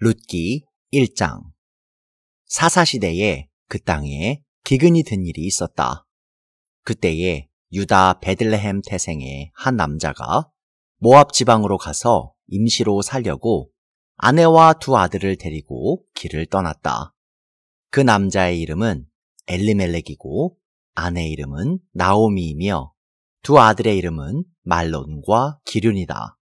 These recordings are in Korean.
룻기 1장. 사사시대에 그 땅에 기근이 든 일이 있었다. 그때에 유다 베들레헴 태생의 한 남자가 모압 지방으로 가서 임시로 살려고 아내와 두 아들을 데리고 길을 떠났다. 그 남자의 이름은 엘리멜렉이고 아내의 이름은 나오미이며 두 아들의 이름은 말론과 기륜이다.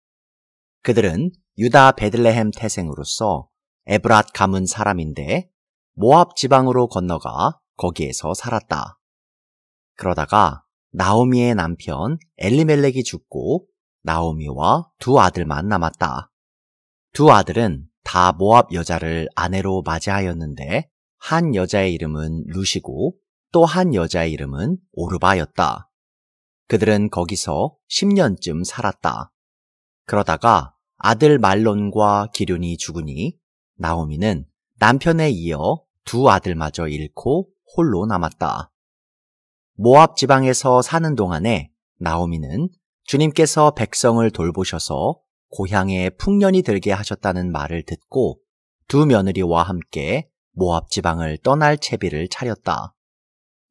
그들은 유다 베들레헴 태생으로서 에브랏 가문 사람인데 모압 지방으로 건너가 거기에서 살았다. 그러다가 나오미의 남편 엘리멜렉이 죽고 나오미와 두 아들만 남았다. 두 아들은 다 모압 여자를 아내로 맞이하였는데 한 여자의 이름은 룻이고 또 한 여자의 이름은 오르바였다. 그들은 거기서 10년쯤 살았다. 그러다가 아들 말론과 기륜이 죽으니 나오미는 남편에 이어 두 아들마저 잃고 홀로 남았다. 모압 지방에서 사는 동안에 나오미는 주님께서 백성을 돌보셔서 고향에 풍년이 들게 하셨다는 말을 듣고 두 며느리와 함께 모압 지방을 떠날 채비를 차렸다.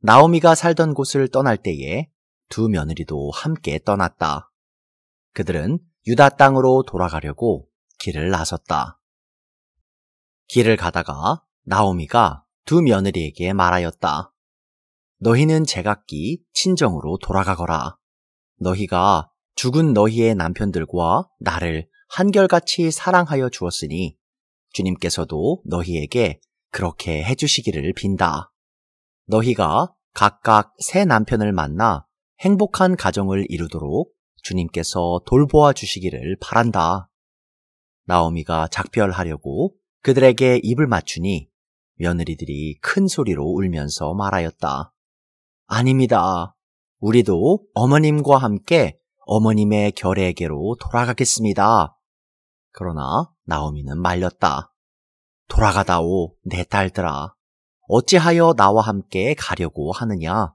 나오미가 살던 곳을 떠날 때에 두 며느리도 함께 떠났다. 그들은 유다 땅으로 돌아가려고 길을 나섰다. 길을 가다가 나오미가 두 며느리에게 말하였다. 너희는 제각기 친정으로 돌아가거라. 너희가 죽은 너희의 남편들과 나를 한결같이 사랑하여 주었으니 주님께서도 너희에게 그렇게 해주시기를 빈다. 너희가 각각 새 남편을 만나 행복한 가정을 이루도록 주님께서 돌보아 주시기를 바란다. 나오미가 작별하려고 그들에게 입을 맞추니 며느리들이 큰 소리로 울면서 말하였다. 아닙니다. 우리도 어머님과 함께 어머님의 결례에게로 돌아가겠습니다. 그러나 나오미는 말렸다. 돌아가다오, 내 딸들아. 어찌하여 나와 함께 가려고 하느냐?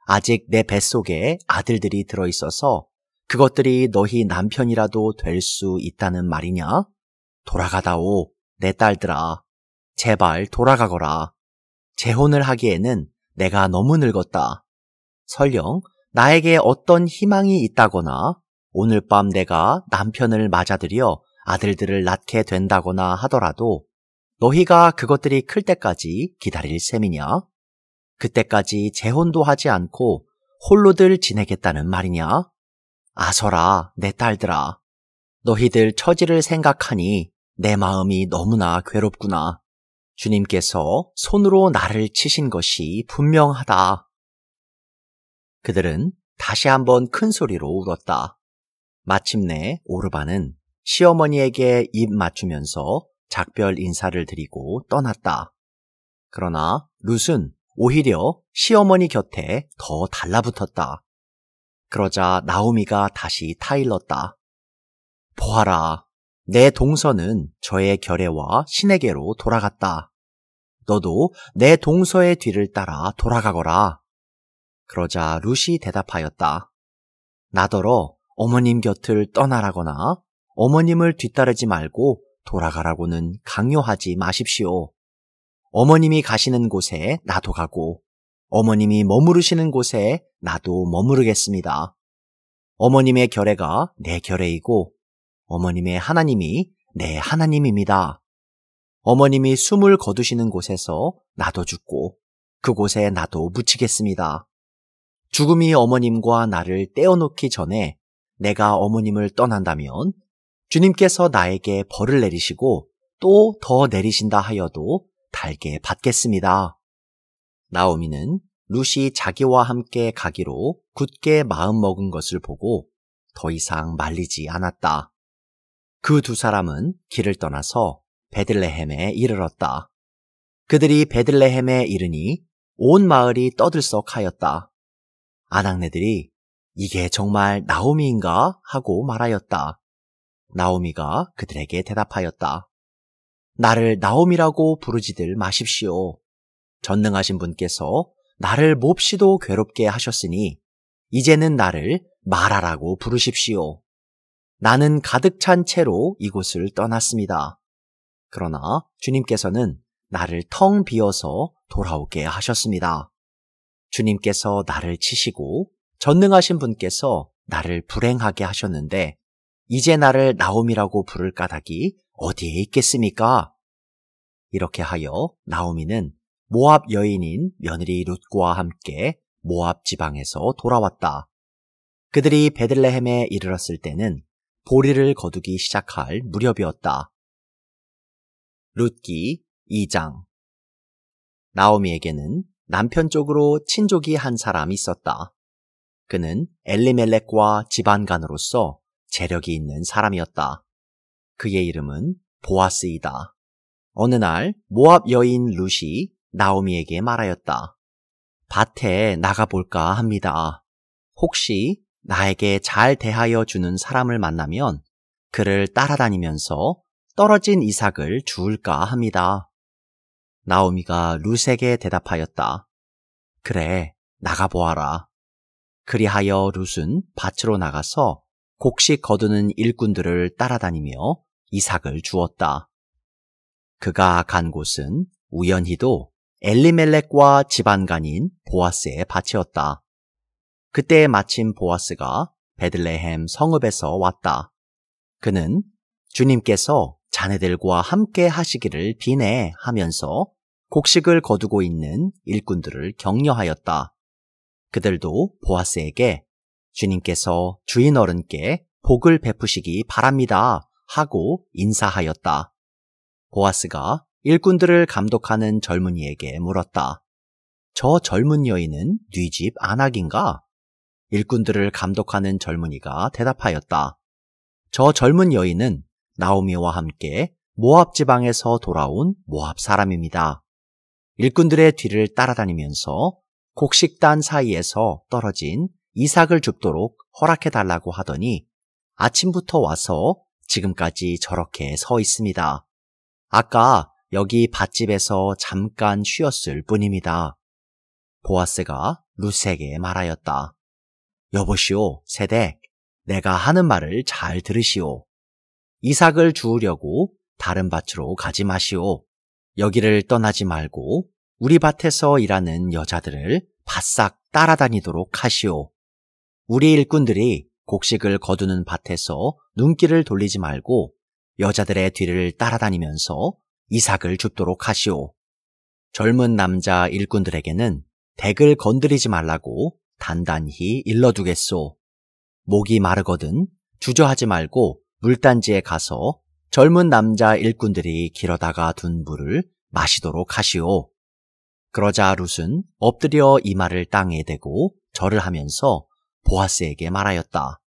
아직 내 뱃속에 아들들이 들어있어서 그것들이 너희 남편이라도 될 수 있다는 말이냐? 돌아가다오, 내 딸들아. 제발 돌아가거라. 재혼을 하기에는 내가 너무 늙었다. 설령 나에게 어떤 희망이 있다거나 오늘 밤 내가 남편을 맞아들여 아들들을 낳게 된다거나 하더라도 너희가 그것들이 클 때까지 기다릴 셈이냐? 그때까지 재혼도 하지 않고 홀로들 지내겠다는 말이냐? 아서라, 내 딸들아. 너희들 처지를 생각하니 내 마음이 너무나 괴롭구나. 주님께서 손으로 나를 치신 것이 분명하다. 그들은 다시 한번 큰 소리로 울었다. 마침내 오르바는 시어머니에게 입 맞추면서 작별 인사를 드리고 떠났다. 그러나 룻은 오히려 시어머니 곁에 더 달라붙었다. 그러자 나오미가 다시 타일렀다. 보아라, 내 동서는 저의 결례와 신에게로 돌아갔다. 너도 내 동서의 뒤를 따라 돌아가거라. 그러자 룻이 대답하였다. 나더러 어머님 곁을 떠나라거나 어머님을 뒤따르지 말고 돌아가라고는 강요하지 마십시오. 어머님이 가시는 곳에 나도 가고 어머님이 머무르시는 곳에 나도 머무르겠습니다. 어머님의 결례가 내 결례이고 어머님의 하나님이 내 하나님입니다. 어머님이 숨을 거두시는 곳에서 나도 죽고 그곳에 나도 묻히겠습니다. 죽음이 어머님과 나를 떼어놓기 전에 내가 어머님을 떠난다면 주님께서 나에게 벌을 내리시고 또 더 내리신다 하여도 달게 받겠습니다. 나오미는 룻이 자기와 함께 가기로 굳게 마음먹은 것을 보고 더 이상 말리지 않았다. 그 두 사람은 길을 떠나서 베들레헴에 이르렀다. 그들이 베들레헴에 이르니 온 마을이 떠들썩하였다. 아낙네들이 이게 정말 나오미인가 하고 말하였다. 나오미가 그들에게 대답하였다. 나를 나오미라고 부르지들 마십시오. 전능하신 분께서 나를 몹시도 괴롭게 하셨으니 이제는 나를 마라라고 부르십시오. 나는 가득 찬 채로 이곳을 떠났습니다. 그러나 주님께서는 나를 텅 비어서 돌아오게 하셨습니다. 주님께서 나를 치시고 전능하신 분께서 나를 불행하게 하셨는데 이제 나를 나오미라고 부를 까닭이 어디에 있겠습니까? 이렇게 하여 나오미는 모압 여인인 며느리 룻과 함께 모압 지방에서 돌아왔다. 그들이 베들레헴에 이르렀을 때는 보리를 거두기 시작할 무렵이었다. 룻기 2장. 나오미에게는 남편 쪽으로 친족이 한 사람이 있었다. 그는 엘리멜렉과 집안간으로서 재력이 있는 사람이었다. 그의 이름은 보아스이다. 어느 날 모압 여인 룻이 나오미에게 말하였다. 밭에 나가볼까 합니다. 혹시 나에게 잘 대하여 주는 사람을 만나면 그를 따라다니면서 떨어진 이삭을 주울까 합니다. 나오미가 룻에게 대답하였다. 그래, 나가보아라. 그리하여 룻은 밭으로 나가서 곡식 거두는 일꾼들을 따라다니며 이삭을 주었다. 그가 간 곳은 우연히도 엘리멜렉과 집안간인 보아스의 밭이었다. 그때 마침 보아스가 베들레헴 성읍에서 왔다. 그는 주님께서 자네들과 함께 하시기를 비네 하면서 곡식을 거두고 있는 일꾼들을 격려하였다. 그들도 보아스에게 주님께서 주인 어른께 복을 베푸시기 바랍니다 하고 인사하였다. 보아스가 일꾼들을 감독하는 젊은이에게 물었다. 저 젊은 여인은 네 집 안악인가? 일꾼들을 감독하는 젊은이가 대답하였다. 저 젊은 여인은 나오미와 함께 모압 지방에서 돌아온 모압 사람입니다. 일꾼들의 뒤를 따라다니면서 곡식단 사이에서 떨어진 이삭을 줍도록 허락해달라고 하더니 아침부터 와서 지금까지 저렇게 서 있습니다. 아까 여기 밭집에서 잠깐 쉬었을 뿐입니다. 보아스가 룻에게 말하였다. 여보시오, 세덱, 내가 하는 말을 잘 들으시오. 이삭을 주우려고 다른 밭으로 가지 마시오. 여기를 떠나지 말고 우리 밭에서 일하는 여자들을 바싹 따라다니도록 하시오. 우리 일꾼들이 곡식을 거두는 밭에서 눈길을 돌리지 말고 여자들의 뒤를 따라다니면서 이삭을 줍도록 하시오. 젊은 남자 일꾼들에게는 덱을 건드리지 말라고 단단히 일러두겠소. 목이 마르거든 주저하지 말고 물단지에 가서 젊은 남자 일꾼들이 길어다가 둔 물을 마시도록 하시오. 그러자 룻은 엎드려 이마를 땅에 대고 절을 하면서 보아스에게 말하였다.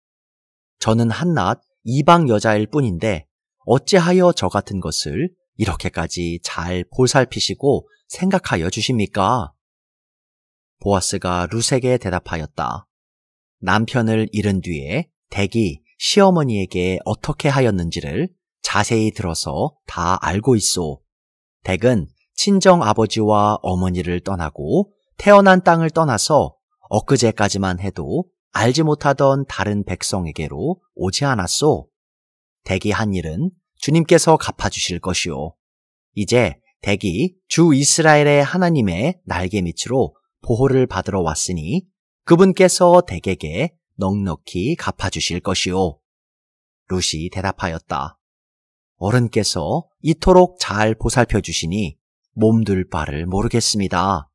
저는 한낱 이방 여자일 뿐인데 어찌하여 저 같은 것을 이렇게까지 잘 보살피시고 생각하여 주십니까? 보아스가 룻에게 대답하였다. 남편을 잃은 뒤에 덱이 시어머니에게 어떻게 하였는지를 자세히 들어서 다 알고 있소. 덱은 친정 아버지와 어머니를 떠나고 태어난 땅을 떠나서 엊그제까지만 해도 알지 못하던 다른 백성에게로 오지 않았소. 덱이 한 일은 주님께서 갚아주실 것이오. 이제 덱이 주 이스라엘의 하나님의 날개 밑으로 보호를 받으러 왔으니 그분께서 덱에게 넉넉히 갚아주실 것이오. 룻이 대답하였다. 어른께서 이토록 잘 보살펴 주시니 몸둘 바를 모르겠습니다.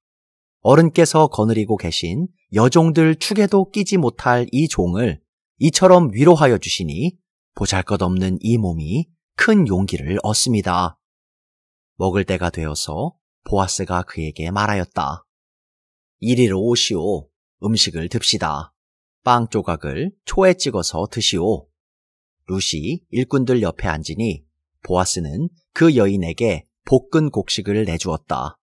어른께서 거느리고 계신 여종들 축에도 끼지 못할 이 종을 이처럼 위로하여 주시니 보잘것없는 이 몸이 큰 용기를 얻습니다. 먹을 때가 되어서 보아스가 그에게 말하였다. 이리로 오시오. 음식을 듭시다. 빵 조각을 초에 찍어서 드시오. 룻이 일꾼들 옆에 앉으니 보아스는 그 여인에게 볶은 곡식을 내주었다.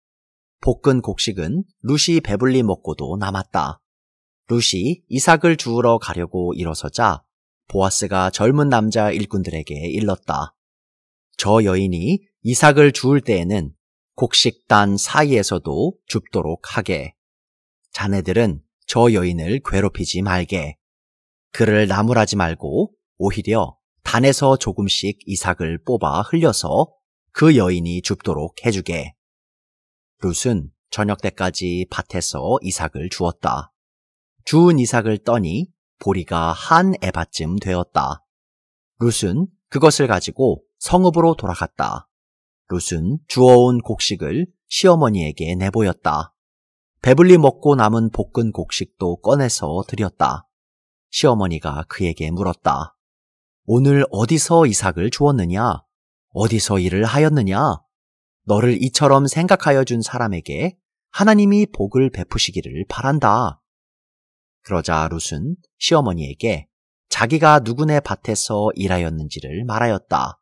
볶은 곡식은 룻이 배불리 먹고도 남았다. 룻이 이삭을 주우러 가려고 일어서자 보아스가 젊은 남자 일꾼들에게 일렀다. 저 여인이 이삭을 주울 때에는 곡식단 사이에서도 줍도록 하게. 자네들은 저 여인을 괴롭히지 말게. 그를 나무라지 말고 오히려 단에서 조금씩 이삭을 뽑아 흘려서 그 여인이 줍도록 해주게. 룻은 저녁 때까지 밭에서 이삭을 주었다. 주운 이삭을 떠니 보리가 한 에바쯤 되었다. 룻은 그것을 가지고 성읍으로 돌아갔다. 룻은 주워온 곡식을 시어머니에게 내보였다. 배불리 먹고 남은 볶은 곡식도 꺼내서 드렸다. 시어머니가 그에게 물었다. 오늘 어디서 이삭을 주었느냐? 어디서 일을 하였느냐? 너를 이처럼 생각하여 준 사람에게 하나님이 복을 베푸시기를 바란다. 그러자 룻은 시어머니에게 자기가 누구네 밭에서 일하였는지를 말하였다.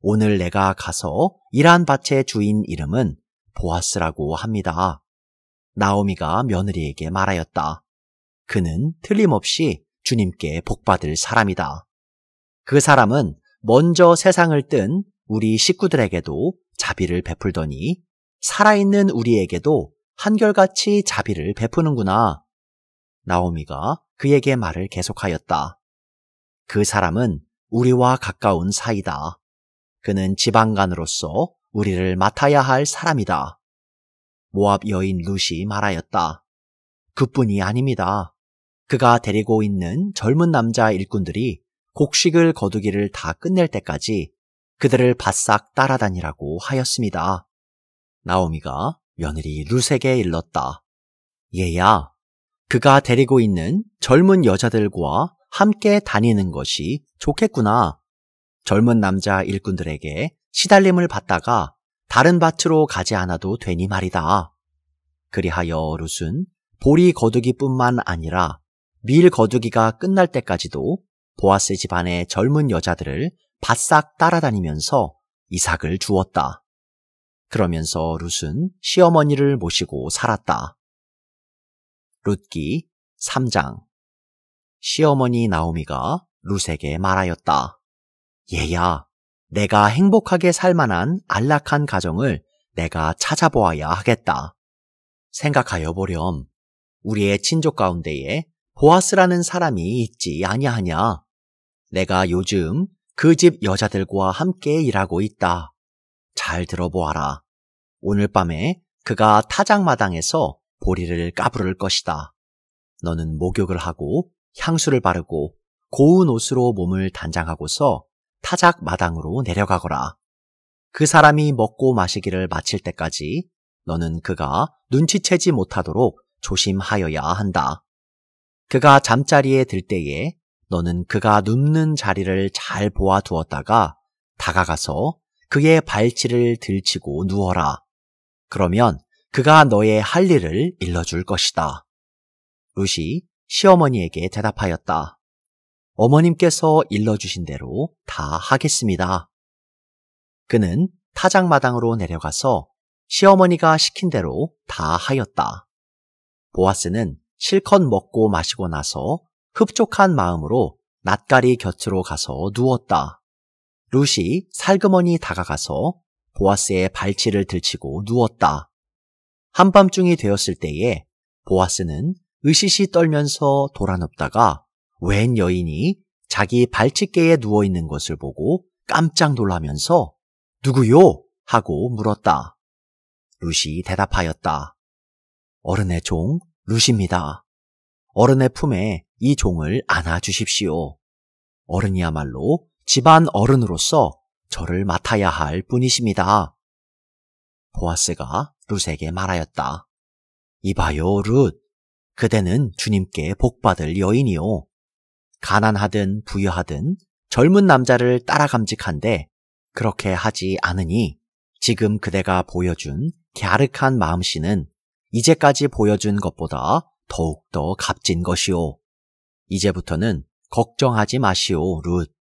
오늘 내가 가서 일한 밭의 주인 이름은 보아스라고 합니다. 나오미가 며느리에게 말하였다. 그는 틀림없이 주님께 복받을 사람이다. 그 사람은 먼저 세상을 뜬 우리 식구들에게도 자비를 베풀더니 살아있는 우리에게도 한결같이 자비를 베푸는구나. 나오미가 그에게 말을 계속하였다. 그 사람은 우리와 가까운 사이다. 그는 지방간으로서 우리를 맡아야 할 사람이다. 모압 여인 룻이 말하였다. 그뿐이 아닙니다. 그가 데리고 있는 젊은 남자 일꾼들이 곡식을 거두기를 다 끝낼 때까지 그들을 바싹 따라다니라고 하였습니다. 나오미가 며느리 룻에게 일렀다. 얘야, 그가 데리고 있는 젊은 여자들과 함께 다니는 것이 좋겠구나. 젊은 남자 일꾼들에게 시달림을 받다가 다른 밭으로 가지 않아도 되니 말이다. 그리하여 룻은 보리 거두기뿐만 아니라 밀 거두기가 끝날 때까지도 보아스 집안의 젊은 여자들을 바싹 따라다니면서 이삭을 주었다. 그러면서 룻은 시어머니를 모시고 살았다. 룻기 3장. 시어머니 나오미가 룻에게 말하였다. 얘야, 내가 행복하게 살만한 안락한 가정을 내가 찾아보아야 하겠다. 생각하여 보렴. 우리의 친족 가운데에 보아스라는 사람이 있지 아니하냐. 내가 요즘 그 집 여자들과 함께 일하고 있다. 잘 들어보아라. 오늘 밤에 그가 타작마당에서 보리를 까부를 것이다. 너는 목욕을 하고 향수를 바르고 고운 옷으로 몸을 단장하고서 타작마당으로 내려가거라. 그 사람이 먹고 마시기를 마칠 때까지 너는 그가 눈치채지 못하도록 조심하여야 한다. 그가 잠자리에 들 때에 너는 그가 눕는 자리를 잘 보아 두었다가 다가가서 그의 발치를 들치고 누워라. 그러면 그가 너의 할 일을 일러줄 것이다. 룻이 시어머니에게 대답하였다. 어머님께서 일러주신 대로 다 하겠습니다. 그는 타작마당으로 내려가서 시어머니가 시킨 대로 다 하였다. 보아스는 실컷 먹고 마시고 나서 흡족한 마음으로 낫가리 곁으로 가서 누웠다. 룻이 살그머니 다가가서 보아스의 발치를 들치고 누웠다. 한밤중이 되었을 때에 보아스는 으시시 떨면서 돌아눕다가 웬 여인이 자기 발치께에 누워있는 것을 보고 깜짝 놀라면서 누구요? 하고 물었다. 룻이 대답하였다. 어른의 종 룻입니다. 어른의 품에 이 종을 안아주십시오. 어른이야말로 집안 어른으로서 저를 맡아야 할 분이십니다. 보아스가 룻에게 말하였다. 이봐요, 룻. 그대는 주님께 복받을 여인이요. 가난하든 부유하든 젊은 남자를 따라감직한데 그렇게 하지 않으니 지금 그대가 보여준 갸륵한 마음씨는 이제까지 보여준 것보다 더욱더 값진 것이오. 이제부터는 걱정하지 마시오, 룻.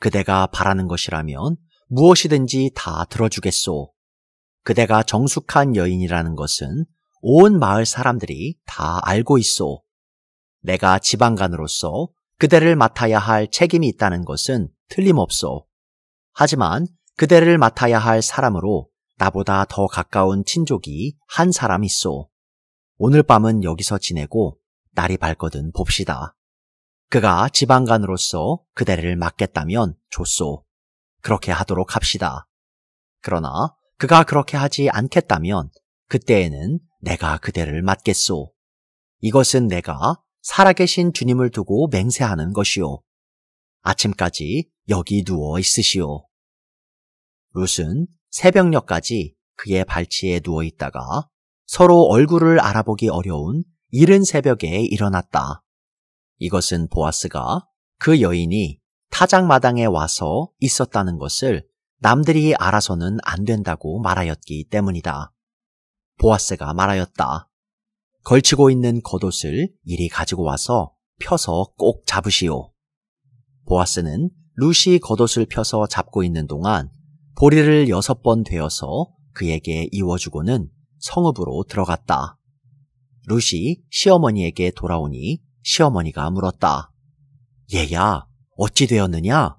그대가 바라는 것이라면 무엇이든지 다 들어주겠소. 그대가 정숙한 여인이라는 것은 온 마을 사람들이 다 알고 있소. 내가 지방간으로서 그대를 맡아야 할 책임이 있다는 것은 틀림없소. 하지만 그대를 맡아야 할 사람으로 나보다 더 가까운 친족이 한 사람 있소. 오늘 밤은 여기서 지내고 날이 밝거든 봅시다. 그가 지방간으로서 그대를 맡겠다면 좋소. 그렇게 하도록 합시다. 그러나 그가 그렇게 하지 않겠다면 그때에는 내가 그대를 맞겠소. 이것은 내가 살아계신 주님을 두고 맹세하는 것이요. 아침까지 여기 누워 있으시오. 룻은 새벽녘까지 그의 발치에 누워 있다가 서로 얼굴을 알아보기 어려운 이른 새벽에 일어났다. 이것은 보아스가 그 여인이 타작마당에 와서 있었다는 것을 남들이 알아서는 안 된다고 말하였기 때문이다. 보아스가 말하였다. 걸치고 있는 겉옷을 이리 가지고 와서 펴서 꼭 잡으시오. 보아스는 룻이 겉옷을 펴서 잡고 있는 동안 보리를 6번 되어서 그에게 이워주고는 성읍으로 들어갔다. 룻이 시어머니에게 돌아오니 시어머니가 물었다. 얘야, 어찌 되었느냐?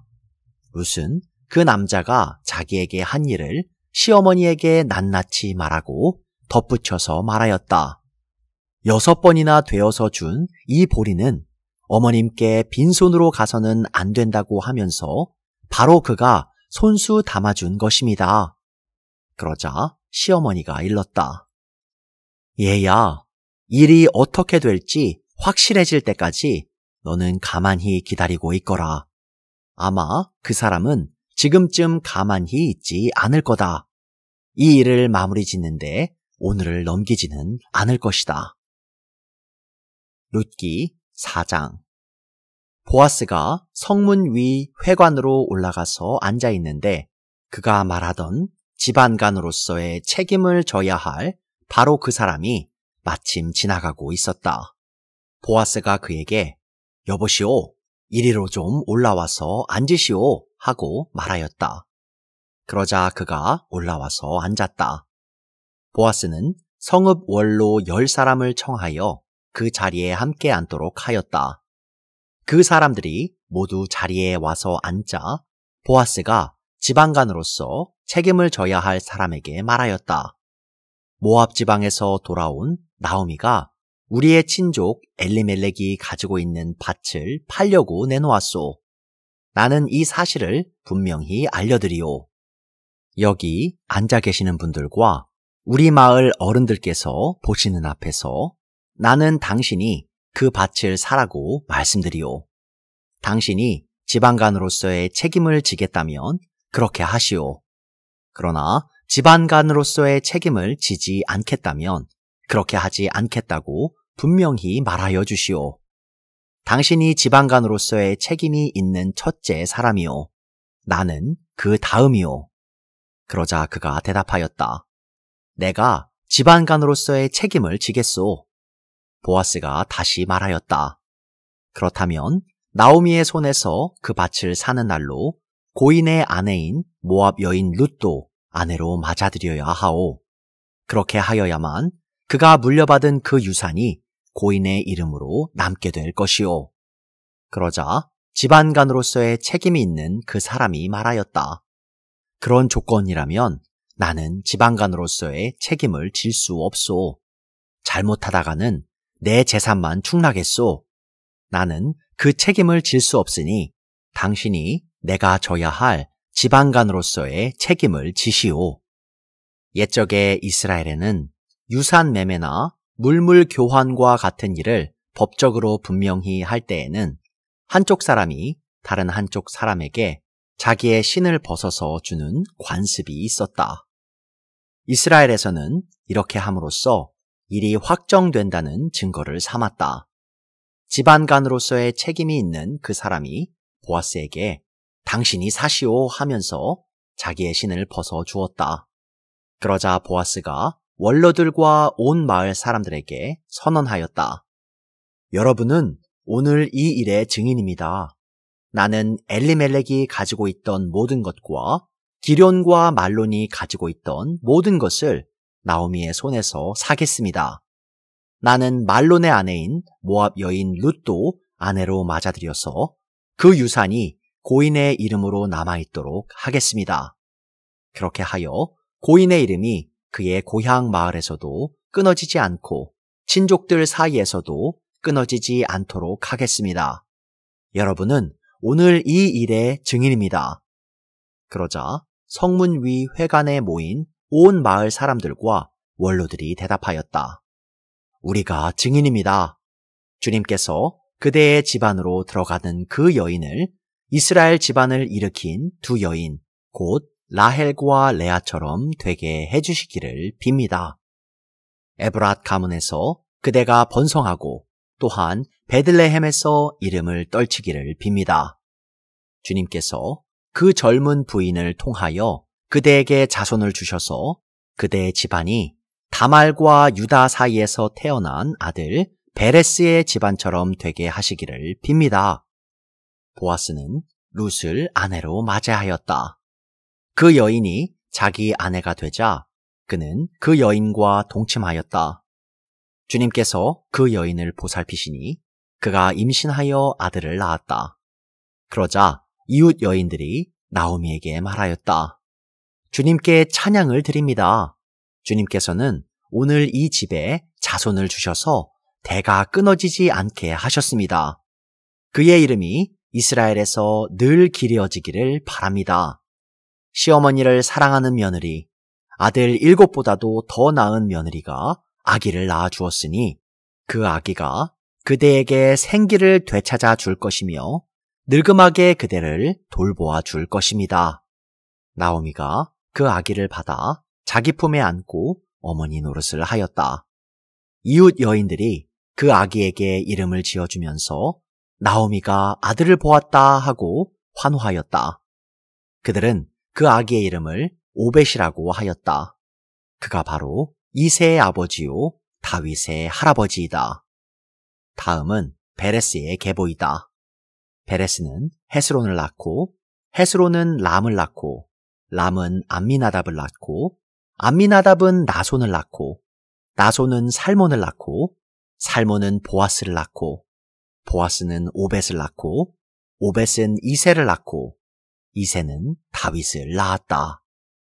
룻은 그 남자가 자기에게 한 일을 시어머니에게 낱낱이 말하고 덧붙여서 말하였다. 6번이나 되어서 준 이 보리는 어머님께 빈손으로 가서는 안 된다고 하면서 바로 그가 손수 담아준 것입니다. 그러자 시어머니가 일렀다. 얘야, 일이 어떻게 될지 확실해질 때까지 너는 가만히 기다리고 있거라. 아마 그 사람은 지금쯤 가만히 있지 않을 거다. 이 일을 마무리 짓는데 오늘을 넘기지는 않을 것이다. 룻기 4장. 보아스가 성문 위 회관으로 올라가서 앉아 있는데 그가 말하던 집안간으로서의 책임을 져야 할 바로 그 사람이 마침 지나가고 있었다. 보아스가 그에게 여보시오, 이리로 좀 올라와서 앉으시오 하고 말하였다. 그러자 그가 올라와서 앉았다. 보아스는 성읍 원로 10사람을 청하여 그 자리에 함께 앉도록 하였다. 그 사람들이 모두 자리에 와서 앉자 보아스가 지방간으로서 책임을 져야 할 사람에게 말하였다. 모압 지방에서 돌아온 나오미가 우리의 친족 엘리멜렉이 가지고 있는 밭을 팔려고 내놓았소. 나는 이 사실을 분명히 알려드리오. 여기 앉아 계시는 분들과 우리 마을 어른들께서 보시는 앞에서 나는 당신이 그 밭을 사라고 말씀드리오. 당신이 지방간으로서의 책임을 지겠다면 그렇게 하시오. 그러나 집안간으로서의 책임을 지지 않겠다면 그렇게 하지 않겠다고 분명히 말하여 주시오. 당신이 집안간으로서의 책임이 있는 첫째 사람이오. 나는 그 다음이오. 그러자 그가 대답하였다. 내가 집안간으로서의 책임을 지겠소. 보아스가 다시 말하였다. 그렇다면 나오미의 손에서 그 밭을 사는 날로 고인의 아내인 모압 여인 룻도 아내로 맞아들여야 하오. 그렇게 하여야만 그가 물려받은 그 유산이 고인의 이름으로 남게 될 것이오. 그러자 집안간으로서의 책임이 있는 그 사람이 말하였다. 그런 조건이라면 나는 집안간으로서의 책임을 질 수 없소. 잘못하다가는 내 재산만 축나겠소. 나는 그 책임을 질 수 없으니 당신이 내가 져야 할 집안간으로서의 책임을 지시오. 옛적의 이스라엘에는 유산 매매나 물물 교환과 같은 일을 법적으로 분명히 할 때에는 한쪽 사람이 다른 한쪽 사람에게 자기의 신을 벗어서 주는 관습이 있었다. 이스라엘에서는 이렇게 함으로써 일이 확정된다는 증거를 삼았다. 집안간으로서의 책임이 있는 그 사람이 보아스에게 당신이 사시오 하면서 자기의 신을 벗어 주었다. 그러자 보아스가 원로들과 온 마을 사람들에게 선언하였다. 여러분은 오늘 이 일의 증인입니다. 나는 엘리멜렉이 가지고 있던 모든 것과 기럨과 말론이 가지고 있던 모든 것을 나오미의 손에서 사겠습니다. 나는 말론의 아내인 모압 여인 룻도 아내로 맞아들여서 그 유산이 고인의 이름으로 남아있도록 하겠습니다. 그렇게 하여 고인의 이름이 그의 고향 마을에서도 끊어지지 않고 친족들 사이에서도 끊어지지 않도록 하겠습니다. 여러분은 오늘 이 일의 증인입니다. 그러자 성문 위 회관에 모인 온 마을 사람들과 원로들이 대답하였다. 우리가 증인입니다. 주님께서 그대의 집안으로 들어가는 그 여인을 이스라엘 집안을 일으킨 두 여인, 곧 라헬과 레아처럼 되게 해주시기를 빕니다. 에브랏 가문에서 그대가 번성하고 또한 베들레헴에서 이름을 떨치기를 빕니다. 주님께서 그 젊은 부인을 통하여 그대에게 자손을 주셔서 그대의 집안이 다말과 유다 사이에서 태어난 아들 베레스의 집안처럼 되게 하시기를 빕니다. 보아스는 룻을 아내로 맞이하였다. 그 여인이 자기 아내가 되자 그는 그 여인과 동침하였다. 주님께서 그 여인을 보살피시니 그가 임신하여 아들을 낳았다. 그러자 이웃 여인들이 나오미에게 말하였다. 주님께 찬양을 드립니다. 주님께서는 오늘 이 집에 자손을 주셔서 대가 끊어지지 않게 하셨습니다. 그의 이름이 이스라엘에서 늘 기려지기를 바랍니다. 시어머니를 사랑하는 며느리, 아들 7보다도 더 나은 며느리가 아기를 낳아 주었으니 그 아기가 그대에게 생기를 되찾아 줄 것이며 늙음하게 그대를 돌보아 줄 것입니다. 나오미가 그 아기를 받아 자기 품에 안고 어머니 노릇을 하였다. 이웃 여인들이 그 아기에게 이름을 지어주면서 나오미가 아들을 보았다 하고 환호하였다. 그들은 그 아기의 이름을 오벳이라고 하였다. 그가 바로 이새의 아버지요 다윗의 할아버지이다. 다음은 베레스의 계보이다. 베레스는 헤스론을 낳고 헤스론은 람을 낳고 람은 암미나답을 낳고 암미나답은 나손을 낳고 나손은 살몬을 낳고 살몬은 보아스를 낳고 보아스는 오벳을 낳고 오벳은 이새를 낳고 이새는 다윗을 낳았다.